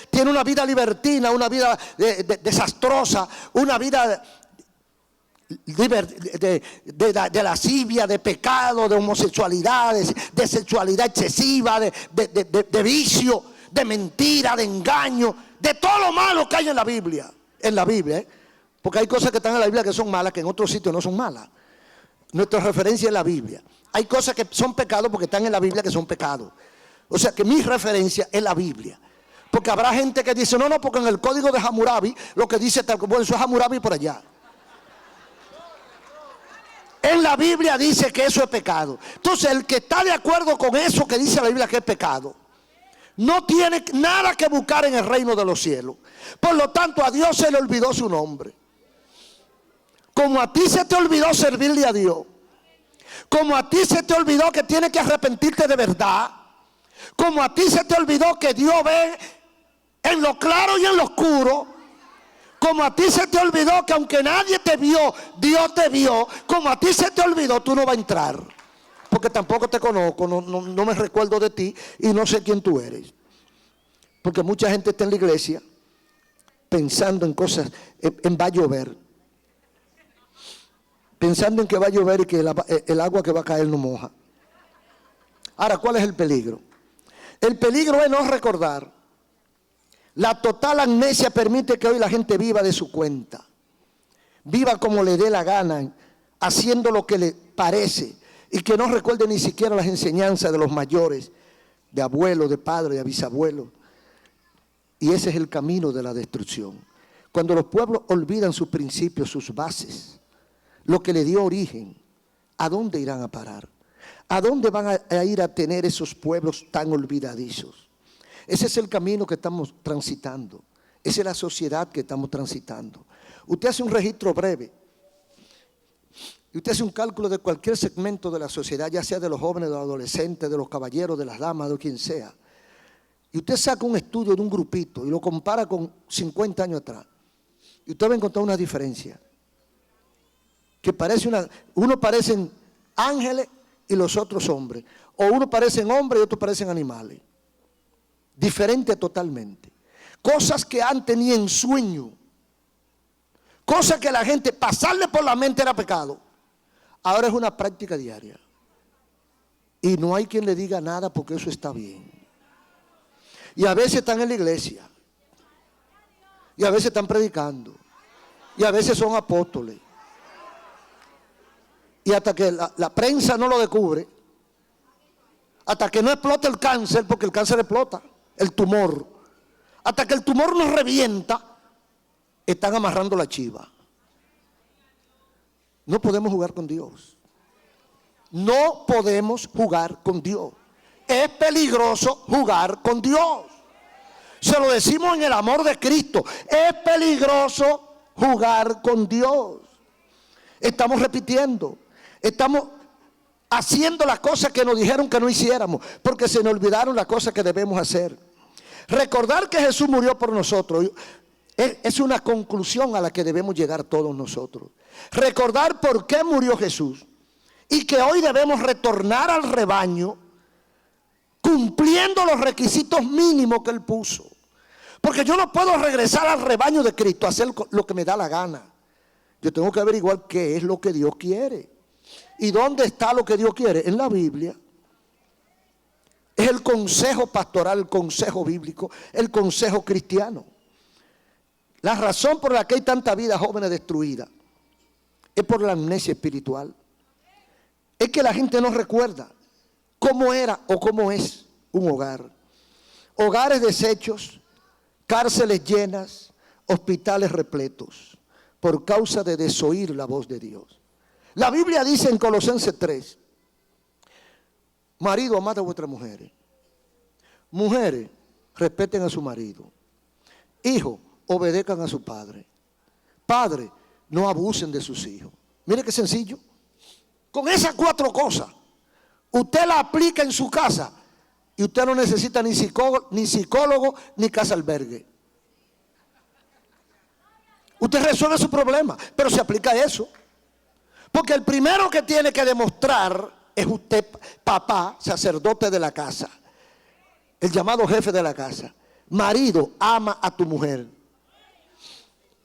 tiene una vida libertina, una vida desastrosa, una vida de lascivia, de pecado, de homosexualidad, de sexualidad excesiva, de vicio, de mentira, de engaño, de todo lo malo que hay en la Biblia. En la Biblia, porque hay cosas que están en la Biblia que son malas, que en otros sitios no son malas. Nuestra referencia es la Biblia. Hay cosas que son pecados porque están en la Biblia que son pecados. O sea que mi referencia es la Biblia. Porque habrá gente que dice, no, porque en el código de Hammurabi lo que dice tal, bueno, eso es Hammurabi por allá. En la Biblia dice que eso es pecado. Entonces el que está de acuerdo con eso que dice la Biblia que es pecado, no tiene nada que buscar en el reino de los cielos. Por lo tanto, a Dios se le olvidó su nombre. Como a ti se te olvidó servirle a Dios, como a ti se te olvidó que tienes que arrepentirte de verdad, como a ti se te olvidó que Dios ve en lo claro y en lo oscuro, como a ti se te olvidó que aunque nadie te vio, Dios te vio, como a ti se te olvidó, tú no vas a entrar. Porque tampoco te conozco, no me recuerdo de ti y no sé quién tú eres. Porque mucha gente está en la iglesia pensando en cosas, en va a llover. Pensando en que va a llover y que el agua que va a caer no moja. Ahora, ¿cuál es el peligro? El peligro es no recordar. La total amnesia permite que hoy la gente viva de su cuenta. Viva como le dé la gana, haciendo lo que le parece. Y que no recuerde ni siquiera las enseñanzas de los mayores, de abuelos, de padres, de bisabuelos. Y ese es el camino de la destrucción. Cuando los pueblos olvidan sus principios, sus bases, lo que le dio origen, ¿a dónde irán a parar? ¿A dónde van a ir a tener esos pueblos tan olvidadizos? Ese es el camino que estamos transitando. Esa es la sociedad que estamos transitando. Usted hace un registro breve y usted hace un cálculo de cualquier segmento de la sociedad, ya sea de los jóvenes, de los adolescentes, de los caballeros, de las damas, de quien sea. Y usted saca un estudio de un grupito y lo compara con 50 años atrás. Y usted va a encontrar una diferencia. Que uno parecen ángeles y los otros hombres. O uno parecen hombres y otros parecen animales. Diferente totalmente. Cosas que antes ni en sueño. Cosas que la gente, pasarle por la mente era pecado. Ahora es una práctica diaria. Y no hay quien le diga nada porque eso está bien. Y a veces están en la iglesia. Y a veces están predicando. Y a veces son apóstoles. Y hasta que la prensa no lo descubre, hasta que no explota el cáncer, porque el cáncer explota, el tumor, hasta que el tumor nos revienta, están amarrando la chiva. No podemos jugar con Dios. No podemos jugar con Dios. Es peligroso jugar con Dios. Se lo decimos en el amor de Cristo. Es peligroso jugar con Dios. Estamos repitiendo. Estamos haciendo las cosas que nos dijeron que no hiciéramos, porque se nos olvidaron las cosas que debemos hacer. Recordar que Jesús murió por nosotros es una conclusión a la que debemos llegar todos nosotros. Recordar por qué murió Jesús y que hoy debemos retornar al rebaño cumpliendo los requisitos mínimos que Él puso. Porque yo no puedo regresar al rebaño de Cristo a hacer lo que me da la gana. Yo tengo que averiguar qué es lo que Dios quiere. ¿Y dónde está lo que Dios quiere? En la Biblia. Es el consejo pastoral, el consejo bíblico, el consejo cristiano. La razón por la que hay tanta vida jóvenes destruida es por la amnesia espiritual. Es que la gente no recuerda cómo era o cómo es un hogar. Hogares deshechos, cárceles llenas, hospitales repletos, por causa de desoír la voz de Dios. La Biblia dice en Colosenses 3, marido, amad a vuestras mujeres. Mujeres, respeten a su marido. Hijos, obedezcan a su padre. Padres, no abusen de sus hijos. Mire qué sencillo. Con esas 4 cosas, usted la aplica en su casa y usted no necesita ni psicólogo ni casa albergue. Usted resuelve su problema, pero se aplica eso. Porque el primero que tiene que demostrar es usted, papá, sacerdote de la casa, el llamado jefe de la casa. Marido, ama a tu mujer.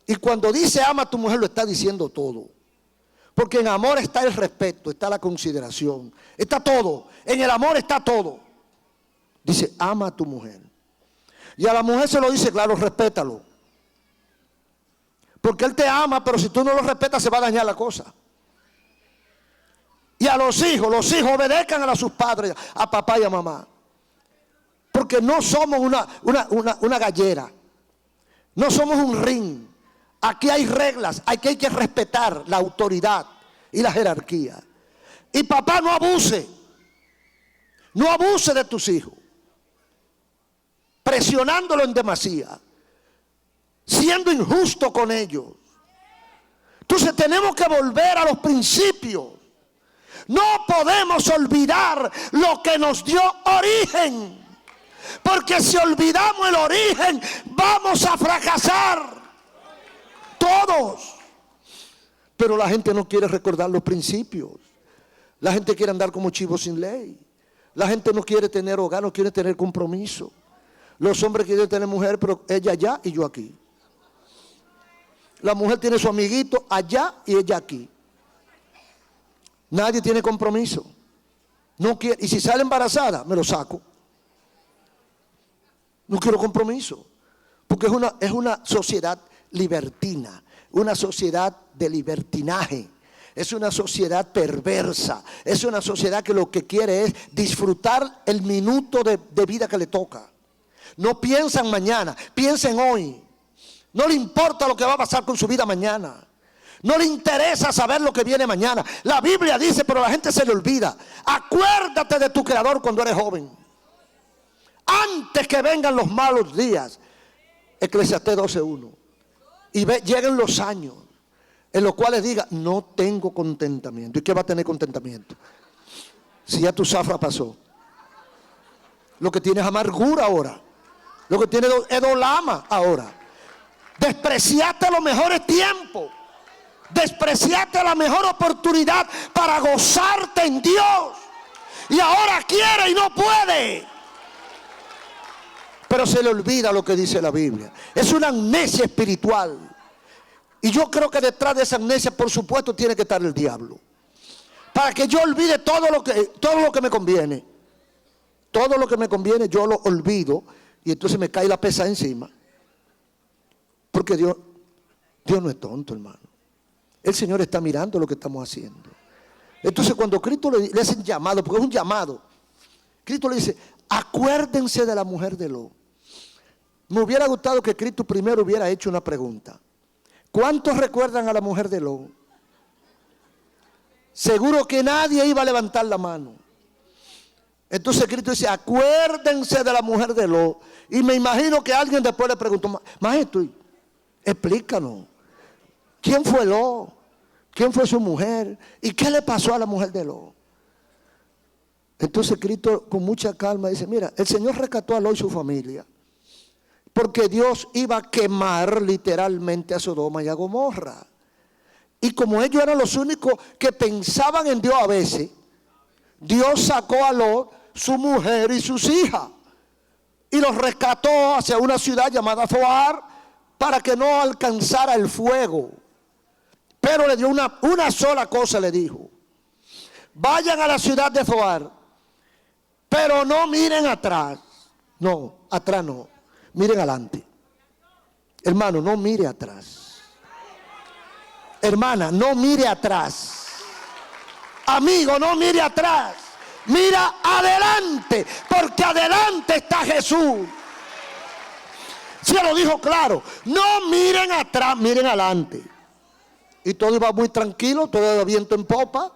Y cuando dice ama a tu mujer, lo está diciendo todo. Porque en amor está el respeto, está la consideración, está todo. En el amor está todo. Dice, ama a tu mujer. Y a la mujer se lo dice, claro, respétalo. Porque él te ama, pero si tú no lo respetas se va a dañar la cosa. Y a los hijos obedezcan a sus padres, a papá y a mamá. Porque no somos una gallera. No somos un ring. Aquí hay reglas, aquí hay que respetar la autoridad y la jerarquía. Y papá, no abuse. No abuse de tus hijos. Presionándolo en demasía. Siendo injusto con ellos. Entonces tenemos que volver a los principios. No podemos olvidar lo que nos dio origen. Porque si olvidamos el origen, vamos a fracasar. Todos. Pero la gente no quiere recordar los principios. La gente quiere andar como chivo sin ley. La gente no quiere tener hogar, no quiere tener compromiso. Los hombres quieren tener mujer, pero ella allá y yo aquí. La mujer tiene su amiguito allá y ella aquí. Nadie tiene compromiso. No quiere, y si sale embarazada, me lo saco. No quiero compromiso. Porque es una sociedad libertina, una sociedad de libertinaje. Es una sociedad perversa. Es una sociedad que lo que quiere es disfrutar el minuto de vida que le toca. No piensan mañana, piensen hoy. No le importa lo que va a pasar con su vida mañana. No le interesa saber lo que viene mañana. La Biblia dice, pero a la gente se le olvida. Acuérdate de tu Creador cuando eres joven. Antes que vengan los malos días. Eclesiastés 12:1. Y lleguen los años en los cuales diga, no tengo contentamiento. ¿Y qué va a tener contentamiento? Si ya tu zafra pasó. Lo que tienes es amargura ahora. Lo que tienes es dolama ahora. Despreciaste los mejores tiempos. Despreciaste la mejor oportunidad para gozarte en Dios. Y ahora quiere y no puede. Pero se le olvida lo que dice la Biblia. Es una amnesia espiritual. Y yo creo que detrás de esa amnesia, por supuesto, tiene que estar el diablo. Para que yo olvide todo lo que me conviene. Todo lo que me conviene yo lo olvido. Y entonces me cae la pesa encima. Porque Dios no es tonto, hermano. El Señor está mirando lo que estamos haciendo. Entonces cuando Cristo le hace un llamado, porque es un llamado. Cristo le dice, acuérdense de la mujer de Lot. Me hubiera gustado que Cristo primero hubiera hecho una pregunta. ¿Cuántos recuerdan a la mujer de Lot? Seguro que nadie iba a levantar la mano. Entonces Cristo dice, acuérdense de la mujer de Lot. Y me imagino que alguien después le preguntó, maestro, explícanos, ¿quién fue Lot? ¿Quién fue su mujer? ¿Y qué le pasó a la mujer de Lot? Entonces Cristo con mucha calma dice, mira, el Señor rescató a Lot y su familia, porque Dios iba a quemar literalmente a Sodoma y a Gomorra. Y como ellos eran los únicos que pensaban en Dios a veces, Dios sacó a Lot, su mujer y sus hijas, y los rescató hacia una ciudad llamada Zoar, para que no alcanzara el fuego. Pero le dio una sola cosa, le dijo: vayan a la ciudad de Zoar, pero no miren atrás. No, atrás no, miren adelante. Hermano, no mire atrás. Hermana, no mire atrás. Amigo, no mire atrás. Mira adelante, porque adelante está Jesús. Se lo dijo claro. No miren atrás, miren adelante. Y todo iba muy tranquilo, todo de viento en popa,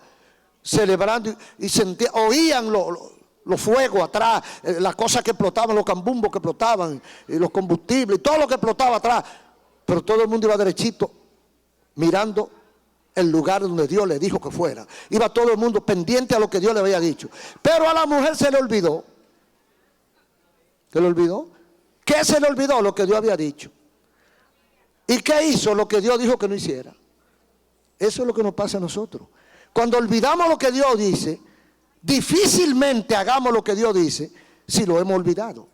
celebrando, y oían los fuegos atrás, las cosas que explotaban, los cambumbos que explotaban, y los combustibles, y todo lo que explotaba atrás. Pero todo el mundo iba derechito, mirando el lugar donde Dios le dijo que fuera. Iba todo el mundo pendiente a lo que Dios le había dicho. Pero a la mujer se le olvidó. ¿Se le olvidó? ¿Qué se le olvidó? Lo que Dios había dicho. ¿Y qué hizo? Lo que Dios dijo que no hiciera. Eso es lo que nos pasa a nosotros. Cuando olvidamos lo que Dios dice, difícilmente hagamos lo que Dios dice si lo hemos olvidado.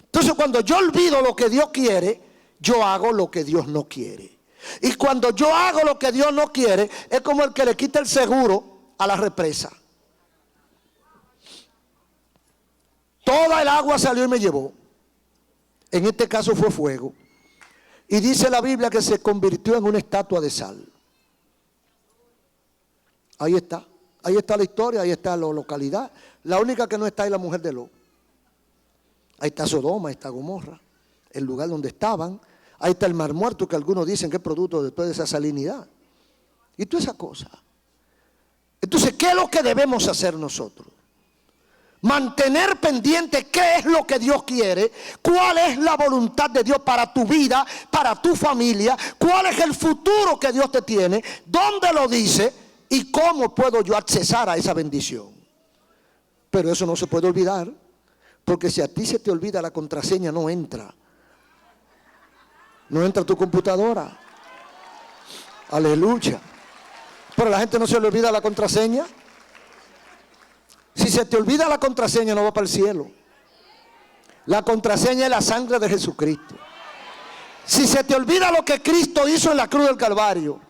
Entonces, cuando yo olvido lo que Dios quiere, yo hago lo que Dios no quiere. Y cuando yo hago lo que Dios no quiere, es como el que le quita el seguro a la represa. Toda el agua salió y me llevó. En este caso fue fuego. Y dice la Biblia que se convirtió en una estatua de sal. Ahí está la historia, ahí está la localidad. La única que no está es la mujer de Lot. Ahí está Sodoma, ahí está Gomorra, el lugar donde estaban. Ahí está el mar muerto, que algunos dicen que es producto después de esa salinidad. Y toda esa cosa. Entonces, ¿qué es lo que debemos hacer nosotros? Mantener pendiente qué es lo que Dios quiere, cuál es la voluntad de Dios para tu vida, para tu familia, cuál es el futuro que Dios te tiene, dónde lo dice y cómo puedo yo accesar a esa bendición. Pero eso no se puede olvidar, porque si a ti se te olvida la contraseña, no entra. No entra a tu computadora. Aleluya. Pero a la gente no se le olvida la contraseña. Si se te olvida la contraseña, no va para el cielo. La contraseña es la sangre de Jesucristo. Si se te olvida lo que Cristo hizo en la cruz del Calvario,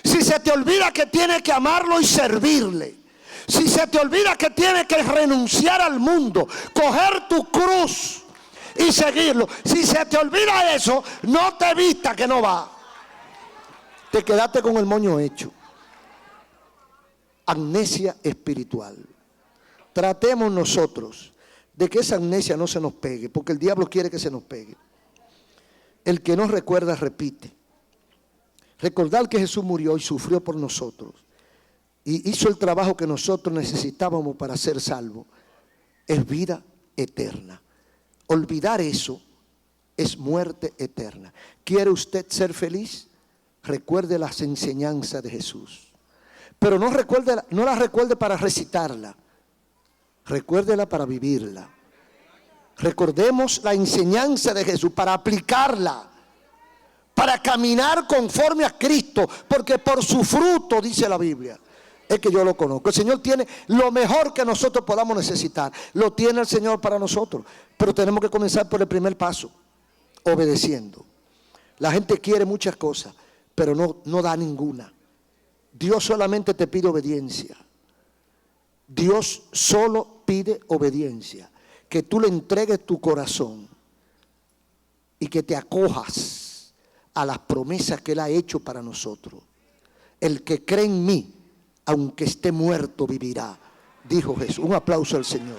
si se te olvida que tienes que amarlo y servirle, si se te olvida que tienes que renunciar al mundo, coger tu cruz y seguirlo, si se te olvida eso, no te vista que no va. Te quedaste con el moño hecho. Amnesia espiritual. Tratemos nosotros de que esa amnesia no se nos pegue, porque el diablo quiere que se nos pegue. El que no recuerda, repite. Recordar que Jesús murió y sufrió por nosotros y hizo el trabajo que nosotros necesitábamos para ser salvos, es vida eterna. Olvidar eso es muerte eterna. ¿Quiere usted ser feliz? Recuerde las enseñanzas de Jesús. Pero no la recuerde para recitarla. Recuérdela para vivirla. Recordemos la enseñanza de Jesús para aplicarla, para caminar conforme a Cristo, porque por su fruto, dice la Biblia, es que yo lo conozco. El Señor tiene lo mejor que nosotros podamos necesitar. Lo tiene el Señor para nosotros. Pero tenemos que comenzar por el primer paso, obedeciendo. La gente quiere muchas cosas, pero no da ninguna. Dios solamente te pide obediencia. Dios solo pide obediencia. Que tú le entregues tu corazón y que te acojas a las promesas que Él ha hecho para nosotros. El que cree en mí, aunque esté muerto, vivirá, dijo Jesús. Un aplauso al Señor.